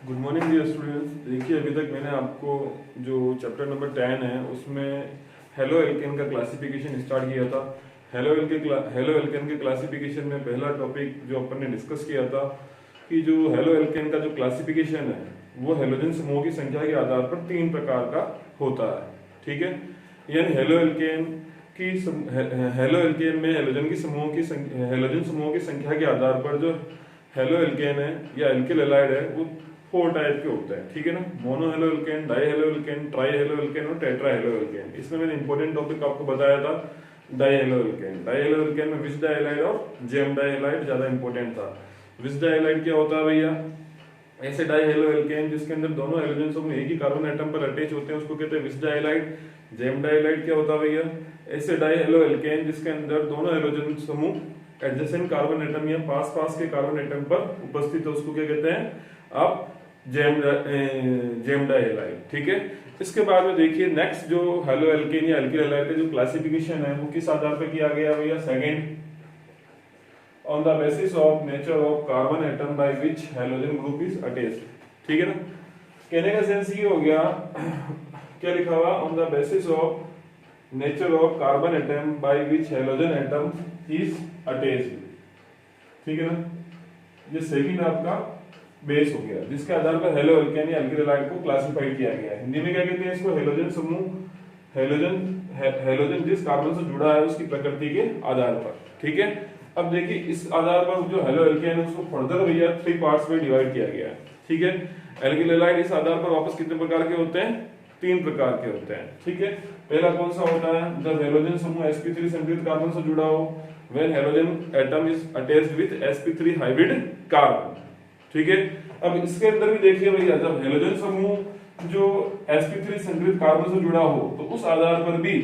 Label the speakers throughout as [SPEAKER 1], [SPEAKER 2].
[SPEAKER 1] Good morning dear students. देखिए, अभी तक मैंने आपको जो चैप्टर नंबर 10 है उसमें हेलो एल्केन का क्लासिफिकेशन स्टार्ट किया था। हेलो एल्केन के क्लासिफिकेशन में पहला टॉपिक जो अपन ने डिस्कस किया था कि जो हेलो एल्केन का जो क्लासिफिकेशन है वो हेलोजन समूहों की संख्या के आधार पर 3 प्रकार का होता है। ठीक है, यानी हेलो एल्केन में हेलोजन समूहों की संख्या के आधार पर जो हेलो एल्केन है या एल्किल हैलाइड है वो 4 टाइप के होते हैं। ठीक है ना, mono halo alkane, die halo alkane, try halo alkane और टेट्रा हेलो एल्केन। इसमें मैंने इंपॉर्टेंट टॉपिक आपको बताया था die halo alkane. Die halo alkane में विच डाइहाइलाइड और जेम डाइहाइलाइड ज्यादा इंपॉर्टेंट था। विच डाइहाइलाइड क्या होता है भैया? ऐसे डाई हेलो एल्केन जिसके अंदर दोनों हेलोजन समूह एक ही कार्बन एटम पर अटैच होते हैं उसको कहते हैं विच डाइहाइलाइड। जेम डाइहाइलाइड क्या होता है भैया? ऐसे डाई हेलो एल्केन जिसके अंदर दोनों हेलोजन समूह एडजेसेंट कार्बन एटम या पास पास के कार्बन एटम पर उपस्थित है उसको क्या कहते हैं? आप जेम डाइहाइलाइड। ठीक है, इसके बाद में देखिए नेक्स्ट जो हेलो एल्केन या एल्किल हैलाइड का जो क्लासिफिकेशन है वो किस आधार पर किया गया भैया? Second, on the basis of nature of carbon atom by which halogen group is attached. ठीक है ना, कहने का सेंस ये हो गया क्या लिखा हुआ? On the basis of nature of carbon atom by which halogen atom is attached. ठीक है ना, ये सेकंड आपका बेस हो गया जिसके आधार पर हेलो एल्केन या एल्किल हैलाइड को क्लासिफाइड किया गया है। हिंदी में क्या कहते हैं इसको? हेलोजन समूह। हेलोजन जिस कार्बन से जुड़ा है उसकी प्रकृति के आधार पर। ठीक है, अब देखिए इस आधार पर जो हेलो एल्केन है उसको फर्दर भैया 3 पार्ट्स में डिवाइड किया गया है। ठीक है, एल्किल हैलाइड इस आधार पर वापस कितने प्रकार के होते हैं? 3 प्रकार के होते हैं। ठीक है, पहला कौन सा होता है? जब हेलोजन समूह sp3 संकरित कार्बन से जुड़ा हो, when halogen atom is attached with sp3 hybrid carbon. ठीक है, अब इसके अंदर भी देखिए भैया जब हेलोजन समूह जो sp3 संकरित कार्बन से जुड़ा हो तो उस आधार पर भी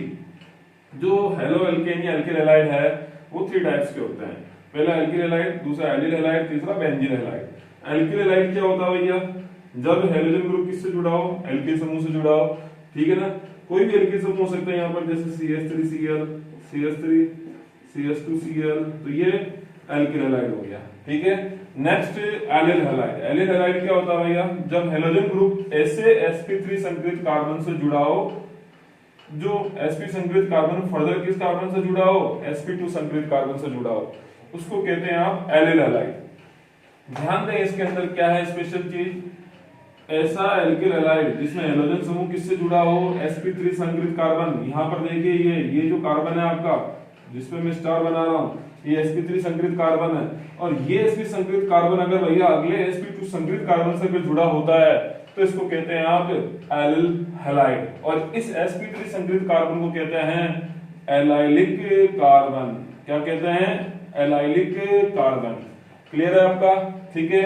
[SPEAKER 1] जो हेलो एल्केन या एल्किल हैलाइड है वो 3 टाइप्स के होते हैं। पहला एल्किल हैलाइड, दूसरा एल्डिल हैलाइड, तीसरा बेंजीन हैलाइड। एल्किल हैलाइड क्या होता है भैया? जब हेलोजन ग्रुप किससे जुड़ा हो? एल्किल समूह से जुड़ा हो। ठीक है ना, कोई भी एल्किल समूह हो सकता है यहाँ पर, जैसे CH3Cl, CH3, CH2Cl, तो ये एल्किल हैलाइड हो गया। ठीक है, next allyl halide. Allyl halide क्या होता है भैया? जब हेलोजन ग्रुप ऐसे sp3 संकरित कार्बन से जुड़ा हो, जो sp संकरित कार्बन फर्दर किस कार्बन से जुड़ा हो? sp2 संकरित कार्बन से जुड़ा हो, उसको कहते हैं आप एलिल हैलाइड। ध्यान दें इसके अंदर क्या है स्पेशल चीज? ऐसा एल्किल हैलाइड जिसमें हेलोजन समूह किससे जुड़ा हो? sp3 संकरित कार्बन। यहां पर देखिए ये जो कार्बन है आपका जिसपे मैं स्टार बना रहा हूं, ये sp3 संकरित कार्बन है और ये sp संकरित कार्बन अगर भैया अगले sp2 संकरित कार्बन से जुड़ा होता है तो इसको कहते हैं आप एलिल हैलाइड। और इस sp3 संकरित कार्बन को कहते हैं एलाइलिक कार्बन। क्या कहते हैं? Allylic carbon. क्लियर है आपका? ठीक है,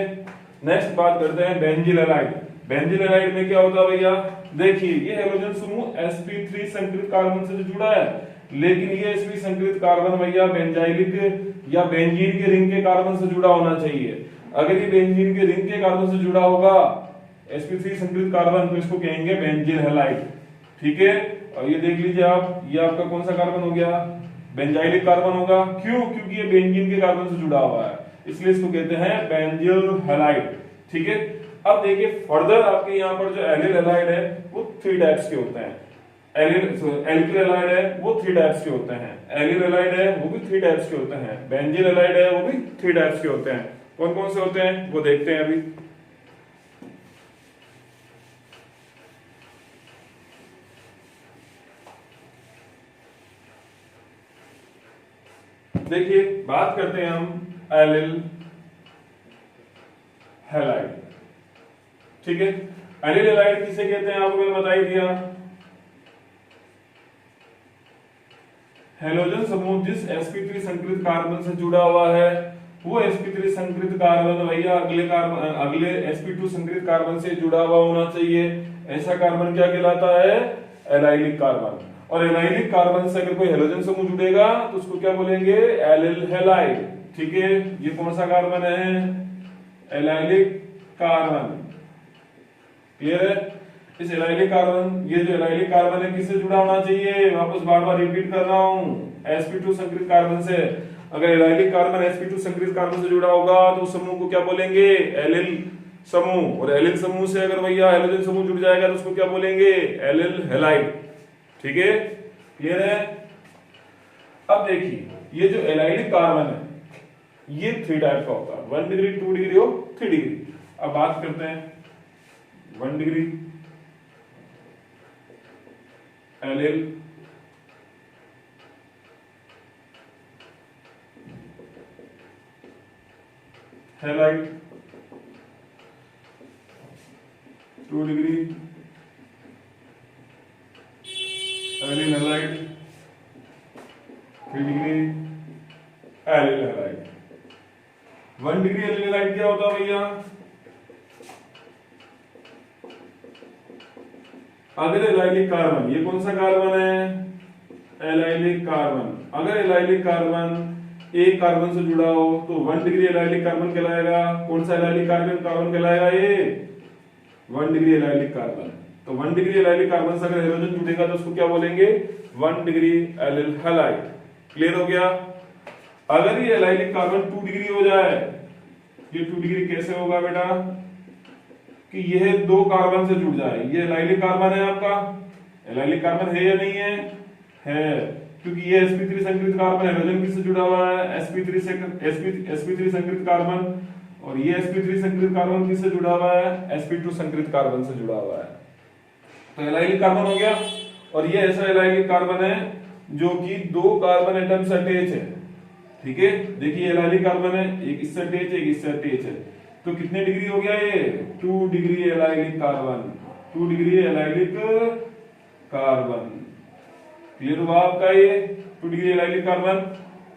[SPEAKER 1] नेक्स्ट बात करते हैं बेंजील हैलाइड। बेंजील हैलाइड में क्या होता है भैया? देखिए ये हेलोजन समूह sp3 संकरित कार्बन से जुड़ा है, लेकिन ये sp संकरित कार्बन भैया बेंजाइलिक या बेंजीन के रिंग के कार्बन से जुड़ा होना चाहिए। अगर ये बेंजीन के रिंग के कार्बन से जुड़ा होगा sp3 संकरित कार्बन तो इसको कहेंगे बेंजील हैलाइड। ठीक है, और ये देख लीजिए आप, ये आपका कौन सा कार्बन हो गया? बेंजाइलिक कार्बन होगा। क्यों? क्योंकि ये बेंजीन के कार्बन से जुड़ा हुआ है, इसलिए इसको कहते हैं बेंजील हैलाइड। ठीक है, अब देखिए फर्दर आपके यहाँ पर जो एलिल हैलाइड है वो 3 टाइप्स के होते हैं। एल्किल हैलाइड है वो 3 टाइप्स के होते हैं। एलिल हैलाइड है वो भी 3 टाइप्स के होते हैं। बेंजील हैलाइड है वो भी 3 टाइप्स के होते हैं। कौन कौन से होते हैं वो देखते हैं अभी। देखिए बात करते हैं हम एलिल हैलाइड। ठीक है, एलिल हैलाइड किसे कहते हैं आपको मैंने बता ही दिया। हेलोजन समूह जिस sp3 संकरित कार्बन से जुड़ा हुआ है वो sp3 संकरित कार्बन भैया अगले sp2 संकरित कार्बन से जुड़ा हुआ होना चाहिए। ऐसा कार्बन क्या कहलाता है? Allylic carbon. और एलाइलिक कार्बन से अगर कोई हेलोजन समूह जुड़ेगा तो उसको क्या बोलेंगे? Allyl halide. ठीक है, ये कौन सा कार्बन है? Allylic carbon. क्लियर है? इस एलाइलिक कार्बन, ये जो एलाइलिक कार्बन है किससे जुड़ा होना चाहिए? वापस बार बार रिपीट कर रहा हूं, sp2 संकरित कार्बन से। अगर एलाइलिक कार्बन sp2 संकरित कार्बन से जुड़ा होगा तो उस समूह को क्या बोलेंगे? एलिल समूह, और एलिल समूह से अगर भैया हेलोजन समूह जुड़ जाएगा तो उसको क्या बोलेंगे, एलिल हैलाइड। ठीक है, क्लियर है। अब देखिए ये जो एलाइलिक कार्बन है ये 3 टाइप का होता है, 1 डिग्री, 2 डिग्री और 3 डिग्री। अब बात करते हैं 1 degree allyl halide, 2 degree allyl halide, 3 degree allyl halide. 1 degree allyl halide क्या होता है भैया, अगर एलाइलिक कार्बन, ये कौन सा कार्बन है, एलाइलिक कार्बन, अगर एलाइलिक कार्बन एक कार्बन से जुड़ा हो तो 1 डिग्री एलाइलिक कार्बन कहलाएगा। कौन सा एलाइलिक कार्बन कहलाएगा, ये 1 डिग्री एलाइलिक कार्बन। तो 1 डिग्री एलाइलिक कार्बन से अगर हेलोजन जुड़ेगा तो उसको क्या बोलेंगे, 1 डिग्री एलिल हैलाइड। क्लियर हो गया। अगर ये एलाइलिक कार्बन 2 डिग्री हो जाए, ये 2 डिग्री कैसे होगा बेटा, कि यह 2 कार्बन से जुड़ जाए। ये एलाइलिक कार्बन है आपका, एलाइलिक कार्बन है या नहीं है, है, क्योंकि ये sp3 संकरित कार्बन हेलोजन किससे जुड़ा हुआ है, sp3 संकरित कार्बन, और ये sp3 संकरित कार्बन किससे जुड़ा हुआ है, sp2 संकरित कार्बन से जुड़ा हुआ है। तो एलाइलिक कार्बन हो गया। और ये ऐसा एलाइलिक कार्बन है जो कि 2 कार्बन एटम से अटैच है। ठीक है, देखिए एलाइलिक कार्बन है, एक इससे अटैच है, एक इससे अटैच है, तो कितने डिग्री हो गया ये, 2 degree allylic carbon, 2 degree allylic carbon. Clear हुआ आपका ये 2 डिग्री एलाइलिक कार्बन।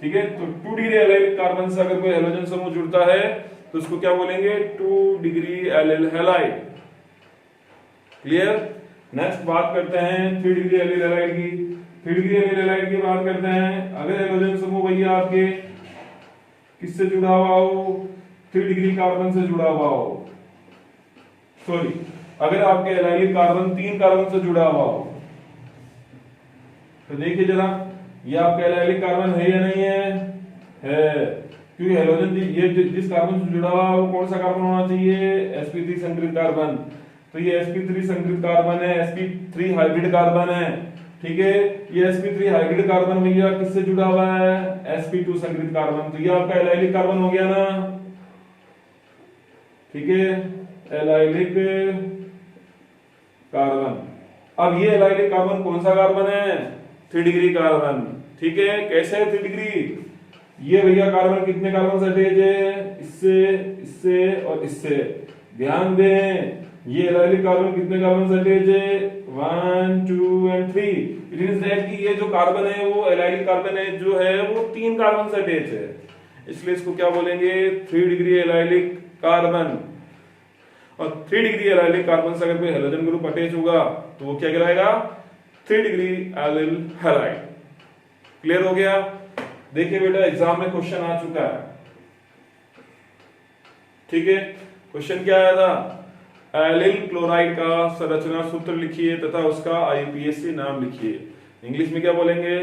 [SPEAKER 1] ठीक है, तो 2 डिग्री एलाइलिक कार्बन से अगर कोई हेलोजन समूह जुड़ता है तो उसको क्या बोलेंगे, 2 degree allyl halide. Clear. Next बात करते हैं 3 डिग्री एलिल हैलाइड की। 3 डिग्री एलिल हैलाइड की बात करते हैं, अगर हेलोजन समूह भैया आपके किससे जुड़ा हुआ हो, 3 डिग्री कार्बन से जुड़ा हुआ हो, सॉरी, अगर आपके एलाइलिक कार्बन 3 कार्बन से जुड़ा हुआ हो, तो देखिए जरा ये आपका एलाइलिक कार्बन है या नहीं है, क्योंकि हेलोजन ये जिस कार्बन से जुड़ा हुआ है वो कौन सा कार्बन होना चाहिए, sp3 संकरित कार्बन। तो ये sp3 संकरित कार्बन है, sp3 हाइब्रिड कार्बन है। ठीक है, ये sp3 हाइब्रिड कार्बन भैया किससे जुड़ा हुआ है, sp2 संकरित कार्बन। तो ये आपका एलाइलिक कार्बन हो गया ना। ठीक है, एलाइलिक कार्बन। अब ये एलाइलिक कार्बन कौन सा कार्बन है, 3 डिग्री कार्बन। ठीक है, कैसे है 3 डिग्री, ये भैया कार्बन कितने कार्बन से अटैच है, इससे, इससे और इससे। ध्यान दें ये एलाइलिक कार्बन कितने कार्बन से अटैच है, 1 2 एंड 3। इट मींस दैट कि ये जो कार्बन है वो एलाइलिक कार्बन है जो है वो 3 कार्बन से अटैच है, इसलिए इसको क्या बोलेंगे, 3 डिग्री एलाइलिक कार्बन। और 3 डिग्री एलाइलिक कार्बन से अगर कोई हेलोजन ग्रुप अटैच होगा तो वो क्या कहलाएगा, 3 डिग्री एलिल हैलाइड। क्लियर हो गया। देखिए बेटा एग्जाम में क्वेश्चन आ चुका है। ठीक है, क्वेश्चन क्या आया था, एलिल क्लोराइड का संरचना सूत्र लिखिए तथा उसका आईपीएसी नाम लिखिए। इंग्लिश में क्या बोलेंगे,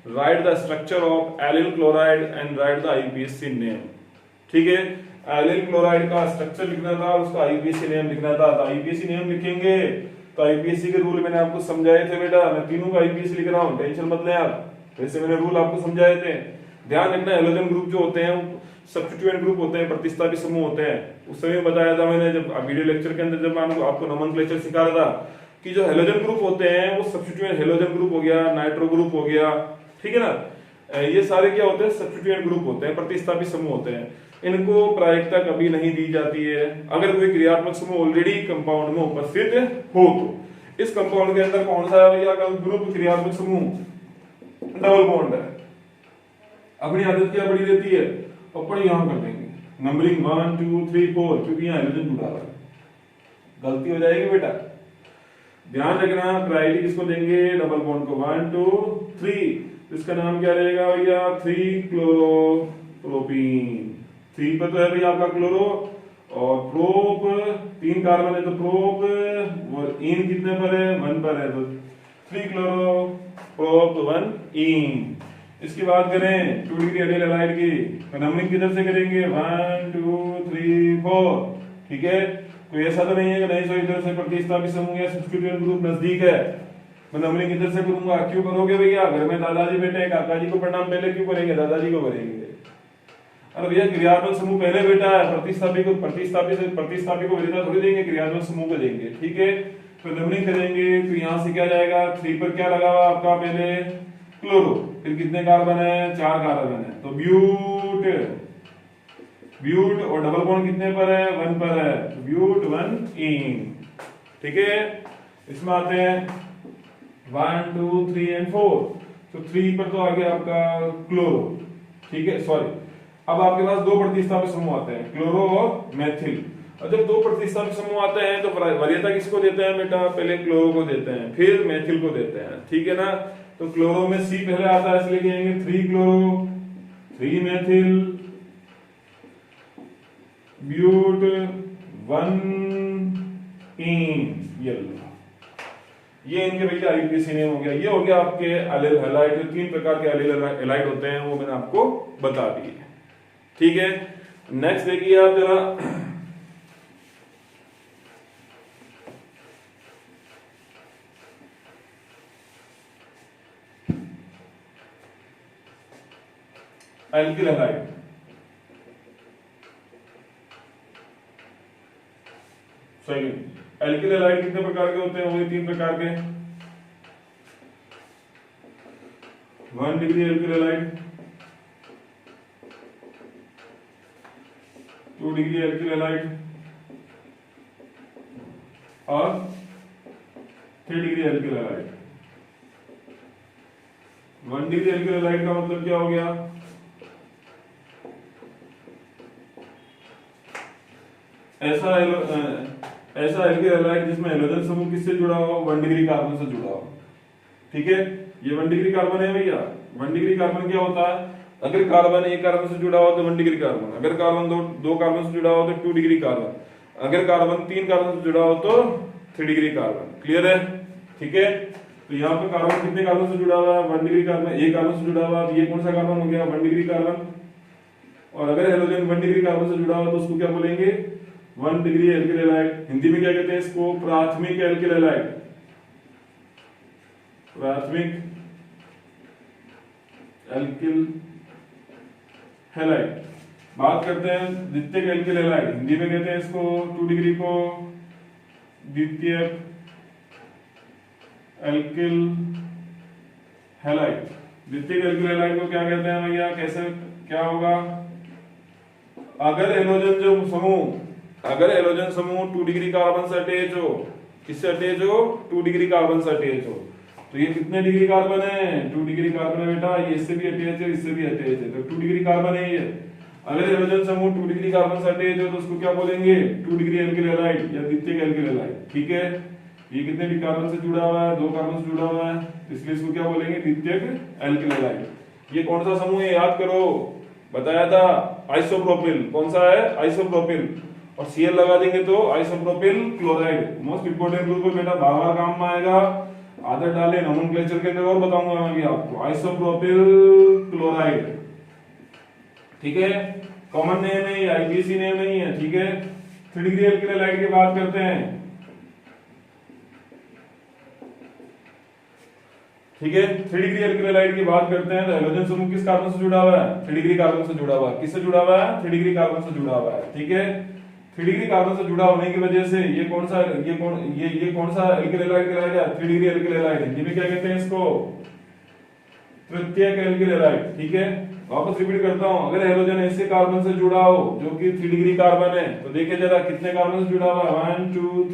[SPEAKER 1] write the structure of allyl chloride and write the IUPAC name. ठीक है, एलिल क्लोराइड का स्ट्रक्चर लिखना था, उसका आईपीएसी नेम लिखना था। तो आईपीएसी नेम लिखेंगे तो आईपीएसी के रूल मैंने आपको समझाए थे बेटा, मैं तीनों का आईपीएसी लिख रहा हूँ, टेंशन मत लें आप, वैसे मैंने रूल आपको समझाए थे। ध्यान रखना हेलोजन ग्रुप जो होते हैं सब्स्टिट्यूएंट ग्रुप होते हैं, प्रतिस्थापी समूह होते हैं। उस समय बताया था मैंने जब वीडियो लेक्चर के अंदर, जब मैं आपको नोमेनक्लेचर सिखा रहा था कि जो हेलोजन ग्रुप होते हैं वो सब्स्टिट्यूएंट हेलोजन ग्रुप हो गया, नाइट्रो ग्रुप हो गया, ठीक है ना, ये सारे क्या होते हैं, सब्स्टिट्यूएंट ग्रुप होते हैं, प्रतिस्थापी समूह होते हैं। इनको प्रायिकता कभी नहीं दी जाती है अगर कोई क्रियात्मक समूह ऑलरेडी कंपाउंड में उपस्थित हो तो। इस कंपाउंड के अंदर कौन सा है भैया ग्रुप, क्रियात्मक समूह डबल बॉन्ड है। अपनी आदत क्या बड़ी रहती है, अपन यहां कर देंगे नंबरिंग 1 2 3 4, क्योंकि यहाँ हाइड्रोजन जुड़ा हुआ है, गलती हो जाएगी बेटा। ध्यान रखना प्रायोरिटी किसको देंगे, डबल बॉन्ड को, 1 2 3। इसका नाम क्या रहेगा भैया, 3 क्लोरोप्रोपीन। 3 पर तो है भैया आपका क्लोरो, और प्रोप 3 कार्बन है तो प्रोप, और इन कितने पर है, 1 पर है, तो 3 क्लोरो प्रोप 1 इन। इसकी बात करें 2 डिग्री एलिल हैलाइड की, तो नंबरिंग किधर से करेंगे, 1 2 3 4। ठीक है, कोई ऐसा तो नहीं है कि नहीं सो इधर से प्रतिस्थापित समूह या सब्स्टिट्यूएंट ग्रुप नजदीक है, मैं नंबरिंग इधर से करूंगा। क्यों करोगे भैया? घर में दादाजी बैठे हैं, काका जी को परिणाम पहले क्यों करेंगे, दादाजी को करेंगे। अरे भैया क्रियात्मक समूह पहले बेटा है, प्रतिस्थापित को वरीयता थोड़ी देंगे, क्रियात्मक समूह को देंगे। ठीक है, तो नंबरिंग करेंगे तो यहाँ से क्या जाएगा, 3 पर क्या लगा हुआ आपका, पहले क्लोरो, फिर कितने कार्बन है, 4 कार्बन है, तो ब्यूट और डबल बॉन्ड कितने पर है, 1 पर है, ब्यूट 1 इन। ठीक है, इसमें आते हैं 1 2 3 एंड 4, तो 3 पर तो आ गया आपका क्लोरो। ठीक है, सॉरी, अब आपके पास 2 प्रतिस्थापित समूह आते हैं, क्लोरो और मेथिल। और जब 2 प्रतिस्थापित समूह आते हैं तो वरीयता किसको देते हैं बेटा, पहले क्लोरो को देते हैं, फिर मेथिल को देते हैं। ठीक है ना, तो क्लोरो में C पहले आता है, इसलिए कहेंगे 3 क्लोरो 3 मेथिल ब्यूट 1 इन येलो। ये इनके भैया आईपीसी नेम हो गया। ये हो गया आपके एलिल हैलाइड, जो 3 प्रकार के एलिल हैलाइड होते हैं वो मैंने आपको बता दिए। ठीक है, नेक्स्ट देखिए आप जरा, एल्किल हैलाइड। सही, एल्किल हैलाइड कितने प्रकार के होते हैं, वही 3 प्रकार के। 1 degree alkyl halide, 2 degree alkyl halide और 3 degree alkyl halide. 1 degree alkyl halide का मतलब क्या हो गया, ऐसा एल्किल हैलाइड जिसमें हैलोजन समूह किससे जुड़ा हो, 1 डिग्री कार्बन से जुड़ा हो। ठीक है, ये 1 डिग्री कार्बन है भैया। 1 डिग्री कार्बन क्या होता है, अगर कार्बन 1 कार्बन से जुड़ा हो तो 1 डिग्री कार्बन, अगर कार्बन 2 कार्बन से जुड़ा हो तो 2 डिग्री कार्बन, अगर कार्बन 3 कार्बन से जुड़ा हो तो 3 डिग्री कार्बन। क्लियर है? ठीक है, तो यहाँ पे कार्बन कितने कार्बन से जुड़ा हुआ है, 1 डिग्री कार्बन, 1 कार्बन से जुड़ा हुआ है, ये कौन सा कार्बन हो गया, 1 डिग्री कार्बन। और अगर हैलोजन 1 डिग्री कार्बन से जुड़ा हो तो उसको क्या बोलेंगे, 1 डिग्री एल्किल हैलाइड। हिंदी में क्या कहते हैं इसको, प्राथमिक एल्किल हैलाइड। प्राथमिक एल्किल हैलाइड। बात करते हैं द्वितीयक एल्किल हैलाइड, हिंदी में कहते हैं इसको 2 डिग्री को द्वितीयक एल्किल हैलाइड। द्वितीयक एल्किल हैलाइड को क्या कहते हैं भैया, कैसे क्या होगा, अगर हैलोजन समूह 2 डिग्री कार्बन से अटैच हो, किससे अटैच हो, 2 डिग्री कार्बन से अटैच हो, तो ये कितने डिग्री कार्बन है, 2 डिग्री कार्बन है बेटा। ये इससे भी अटैच है, इससे भी अटैच है, तो 2 डिग्री कार्बन है ये। अगर हैलोजन समूह 2 डिग्री कार्बन से अटैच हो तो उसको क्या बोलेंगे, 2 डिग्री एल्किल हैलाइड या द्वितीयक एल्किल हैलाइड। ठीक है, ये कितने डिग्री कार्बन से जुड़ा हुआ है, 2 कार्बन से जुड़ा हुआ है, इसलिए इसको क्या बोलेंगे, द्वितीयक एल्किल हैलाइड। ये कौन सा समूह है, याद करो, बताया था, आइसोप्रोपिल। कौन सा है, आइसोप्रोपिल। और Cl लगा देंगे तो isopropyl chloride. Most important group है बेटा, बार-बार काम में आएगा, आदत डाले, नोमेनक्लेचर के अंदर और बताऊंगा मैं अभी आपको, आइसोप्रोपिल क्लोराइड। ठीक है, कॉमन नेम है, आईपीसी नेम नहीं है। ठीक है, 3 डिग्री एल्किल हैलाइड की बात करते हैं। ठीक है, 3 डिग्री एल्किल हैलाइड की बात करते हैं तो हैलोजन समूह किस कार्बन से जुड़ा हुआ है, 3 डिग्री कार्बन से जुड़ा हुआ है। किससे जुड़ा हुआ है, 3 डिग्री कार्बन से जुड़ा हुआ है। ठीक है, 3 डिग्री कार्बन से जुड़ा होने की वजह से ये कौन सा एल्किल हैलाइड कहलाएगा, 3 डिग्री एल्किल हैलाइड। हिंदी में क्या कहते हैं इसको, तृतीयक एल्किल हैलाइड। ठीक है, वापस रिपीट करता हूं, अगर हैलोजन ऐसे कार्बन से जुड़ा हो जो कि 3 डिग्री कार्बन है, तो देखिए जरा कितने कार्बन से जुड़ा हुआ है, 1 2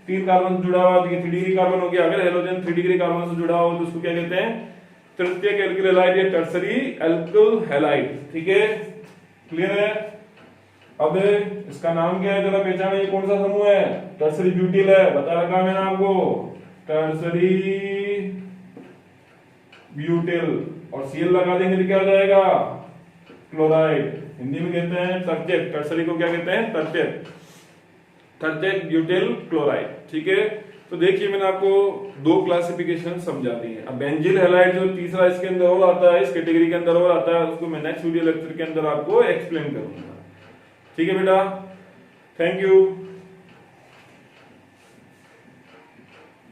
[SPEAKER 1] 3 कार्बन से जुड़ा हुआ, तो ये 3 डिग्री कार्बन हो गया। अगर हैलोजन 3 डिग्री कार्बन से जुड़ा हो तो उसको क्या कहते हैं, तृतीयक एल्किल हैलाइड या टर्सरी एल्किल हैलाइड। ठीक है, क्लियर है? अब इसका नाम क्या है, जरा पहचाने, ये कौन सा समूह है, टर्सरी ब्यूटिल है, बता रखा मैंने आपको, टर्सरी ब्यूटिल। और Cl लगा देंगे तो क्या हो जाएगा, क्लोराइड। हिंदी में कहते हैं तर्त्यक, टर्सरी को क्या कहते हैं, तर्त्यक ब्यूटिल क्लोराइड। ठीक है, तो देखिए मैंने आपको 2 क्लासिफिकेशन समझा दी है। अब बेंजिल हैलाइड जो तीसरा इसके अंदर और आता है, इस कैटेगरी के अंदर और आता है, उसको मैं नेक्स्ट वीडियो लेक्चर के अंदर आपको एक्सप्लेन करूंगा। ठीक है बेटा, थैंक यू।